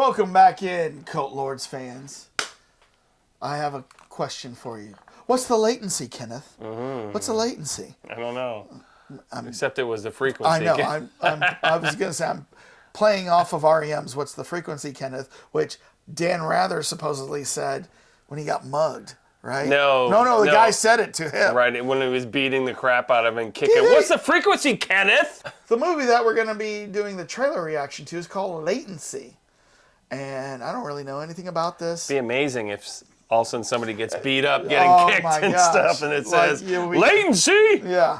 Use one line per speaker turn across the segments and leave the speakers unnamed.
Welcome back in, Cult Lords fans. I have a question for you. What's the latency, Kenneth? What's the latency?
I don't know. Except it was the frequency.
I know. I was going to say, I'm playing off of REM's What's the Frequency, Kenneth, which Dan Rather supposedly said when he got mugged, right?
No,
the guy said it to him.
Right, when he was beating the crap out of him and kicking. What's the frequency, Kenneth?
The movie that we're going to be doing the trailer reaction to is called Latency. And I don't really know anything about this.
It'd be amazing if all of a sudden somebody gets beat up, getting kicked and stuff, and it says, Latency!
Yeah.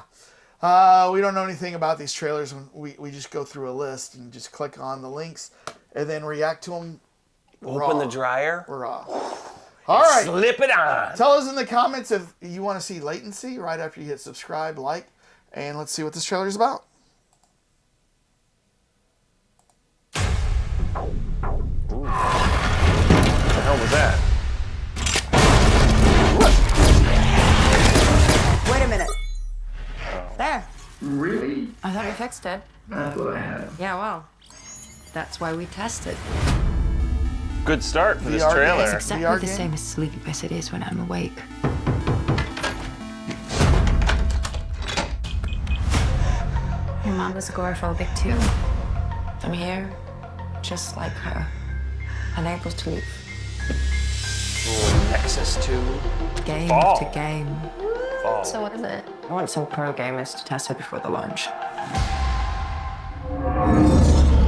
We don't know anything about these trailers. We just go through a list and just click on the links and then react to them
Open the dryer.
Raw. All right.
Slip it on.
Tell us in the comments if you want to see Latency right after you hit subscribe, like, and let's see what this trailer is about.
What the hell was that?
Wait a minute. There.
Really?
I thought you fixed it.
I thought I had.
Yeah, well, that's why we tested.
Good start for this
VR
trailer.
It's exactly
VR
the
game?
same as sleep as it is when I'm awake. Your mom was agoraphobic too. I'm here, just like her, unable to leave.
Nexus 2.
Game
Fall.
after game.
Fall.
So what is it? I want some pro gamers to test it before the launch.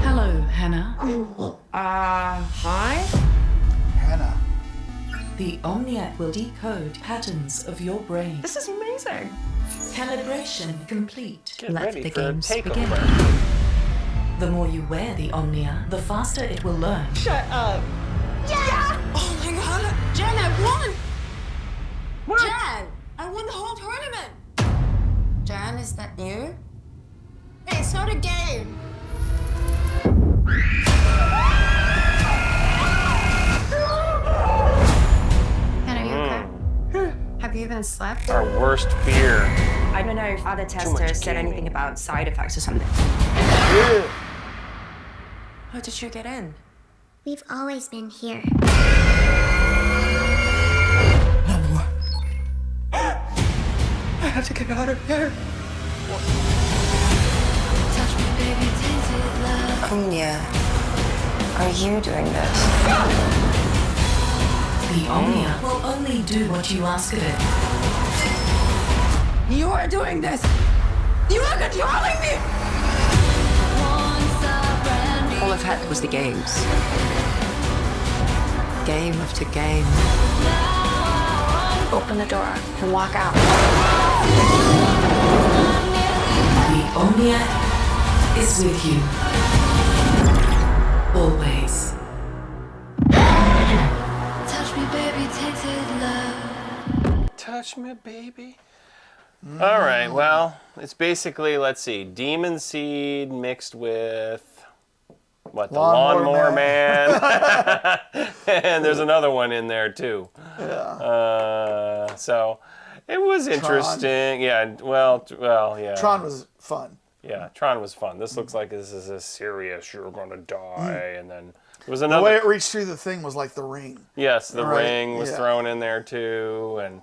Hello, Hannah. Hi?
Hannah.
The Omniac will decode patterns of your brain.
This is amazing.
Calibration complete.
Get
Let
ready
the
for a
games begin.
takeover.
The more you wear the Omnia, the faster it will learn.
Shut up. Yeah! Oh my god! Jen, I won!
What?
Jen! I won the whole tournament! Jen, is that you? Hey, it's not a game! Hannah, are you okay? Have you even slept?
Our worst fear.
I don't know if other testers said
gaming.
anything about side effects or something.
Yeah.
How did you get in?
We've always been here.
I have to get out of here.
Omnia, are you doing this?
The Omnia will only do what you ask of it.
You are doing this! You are controlling me!
All I've had was the games. Game after game. Open the door and walk out.
The Omnia is with you. Always.
Touch me, baby, tainted love.
Touch me, baby. All right, well, it's basically, let's see, Demon Seed mixed with, what, the
Lawnmower
Lawnmower Man. And there's another one in there, too.
Yeah.
So it was interesting. Yeah, well, yeah.
Tron was fun.
Yeah, Tron was fun. This looks like this is a serious, you're going to die. And then there was
The
another.
way it reached through the thing was like the ring.
Yes, the
Right,
ring was
yeah.
thrown in there too, and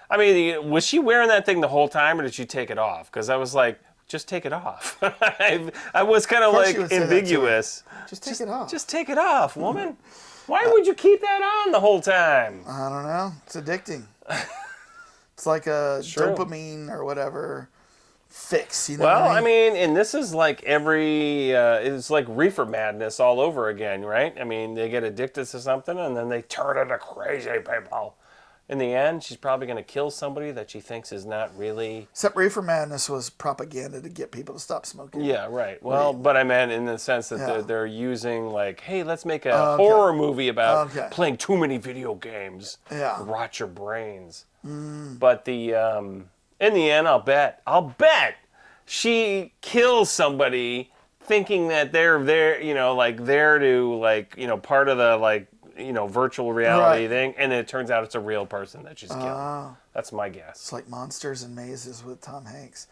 I mean, was she wearing that thing the whole time, or did she take it off? Because I was like, just take it off. I was kind of
course
like
she would say that to her.
ambiguous.
Just take it off.
Just take it off, woman. Why would you keep that on the whole time?
I don't know. It's addicting. It's like a
True.
dopamine or whatever fix. You know
Well,
what
I mean, and this is like it's like reefer madness all over again, right? I mean, they get addicted to something and then they turn into crazy people. In the end, she's probably going to kill somebody that she thinks is not really.
Except Reefer Madness was propaganda to get people to stop smoking.
Yeah, right. Well, but I meant in the sense that
Yeah.
they're using like, hey, let's make a
Okay.
horror movie about
Okay.
playing too many video games.
Yeah.
Rot your brains. But the in the end, I'll bet she kills somebody thinking that they're there, like there to like, part of the like, virtual reality
Right.
thing, and then it turns out it's a real person that she's killed.
Oh.
That's my guess.
It's like Monsters and Mazes with Tom Hanks.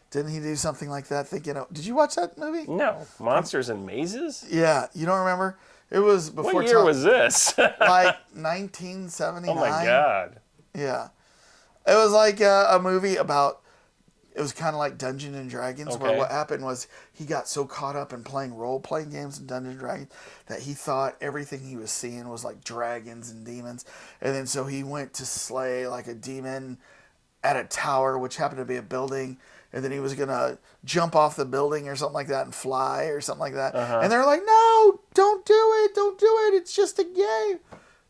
Didn't he do something like that? Did you watch that movie?
No, Monsters and Mazes?
Yeah, you don't remember? It was before.
What year was this?
Like 1979.
Oh my God.
Yeah. It was like a movie about. It was kind of like Dungeons and Dragons, where what happened was he got so caught up in playing role-playing games in Dungeons and Dragons that he thought everything he was seeing was like dragons and demons. And then so he went to slay like a demon at a tower, which happened to be a building. And then he was going to jump off the building or something like that and fly or something like that. And they're like, no, don't do it. Don't do it. It's just a game.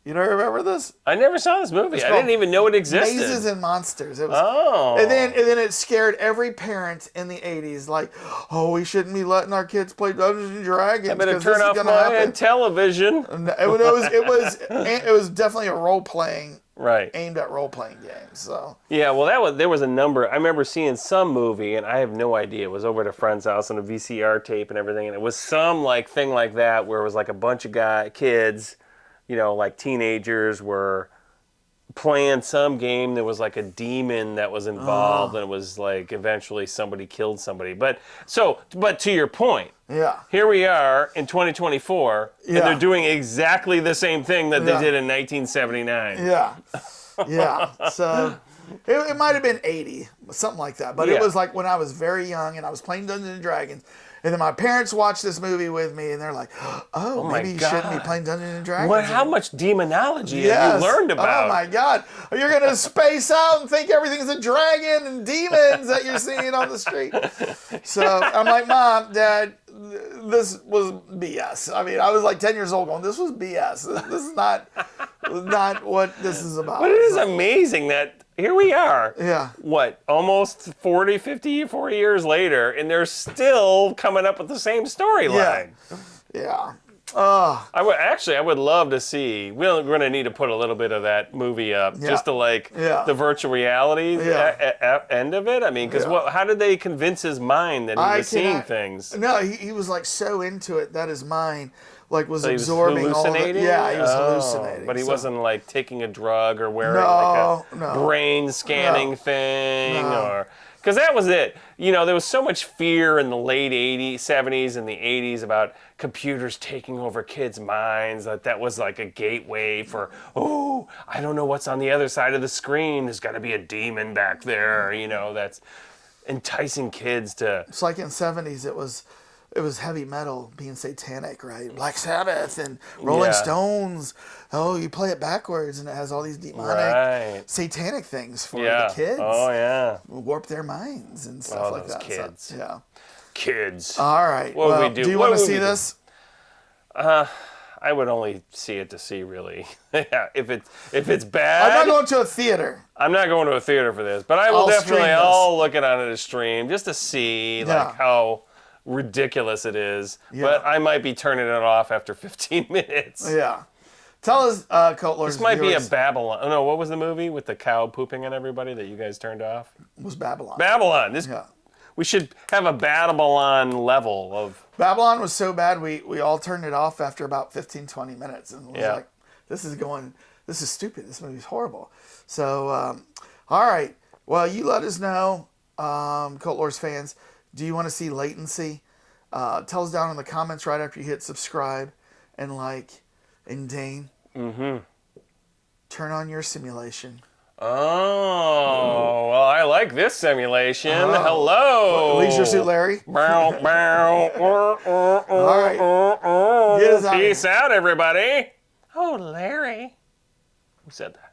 You don't remember this?
I never saw this movie. I didn't even know it existed.
Mazes and Monsters. It was, and then it scared every parent in the 80s. Like, oh, we shouldn't be letting our kids play Dungeons and Dragons.
I better turn off my television.
It was definitely a role playing.
Right.
Aimed at role playing games. So.
Yeah, well, there was a number. I remember seeing some movie, and I have no idea. It was over at a friend's house on a VCR tape and everything, and it was some like thing like that where it was like a bunch of kids. You know, like teenagers were playing some game. There was like a demon that was involved, and it was like eventually somebody killed somebody. But to your point, here we are in 2024, and they're doing exactly the same thing that they did in 1979.
Yeah. So it might have been 80, something like that. But it was like when I was very young and I was playing Dungeons and Dragons. And then my parents watched this movie with me, and they're like, "Oh, maybe you shouldn't be playing Dungeons and Dragons."
How much demonology have you learned about?
Oh my God! You're gonna space out and think everything's a dragon and demons that you're seeing on the street. So I'm like, Mom, Dad, this was BS. I mean, I was like 10 years old, going, "This was BS. This is not what this is about."
But it is amazing that. Here we are.
Yeah.
What, almost 40 years later, and they're still coming up with the same storyline.
Yeah.
I would love to see. We're going to need to put a little bit of that movie up, just to the virtual reality end of it. I mean, because how did they convince his mind that he was seeing things?
No, he was like so into it that his mind was absorbing all the. Yeah, he was hallucinating.
But he wasn't like taking a drug or wearing like a brain scanning thing or. Because that was it. You know, there was so much fear in the late 70s and the 80s about computers taking over kids' minds, that was like a gateway for, I don't know what's on the other side of the screen. There's got to be a demon back there, that's enticing kids to...
It's like in the 70s, it was heavy metal being satanic, right? Black Sabbath and Rolling Stones. Oh, you play it backwards and it has all these demonic, satanic things for the kids.
Oh, yeah.
Warp their minds and stuff like that.
Kids.
So,
Kids.
All right. What would we do? Do you want to see this?
I would only see it to see, really. If it's bad.
I'm not going to a theater.
I'm not going to a theater for this, but I will definitely. I'll look it on a stream just to see how ridiculous it is. But I might be turning it off after 15 minutes.
Yeah. Tell us, Cult Lords.
This might be a Babylon. Oh no, what was the movie with the cow pooping on everybody that you guys turned off?
It was Babylon.
Babylon. We should have a Babylon level of.
Babylon was so bad we all turned it off after about 15, 20 minutes and was like, this is stupid. This movie's horrible. So, all right. Well, you let us know, Cult Lords fans. Do you want to see Latency? Tell us down in the comments right after you hit subscribe and like and Dane. Turn on your simulation.
Oh, well, I like this simulation. Hello.
Leisure Suit Larry.
All
right.
Peace out, everybody. Oh, Larry. Who said that?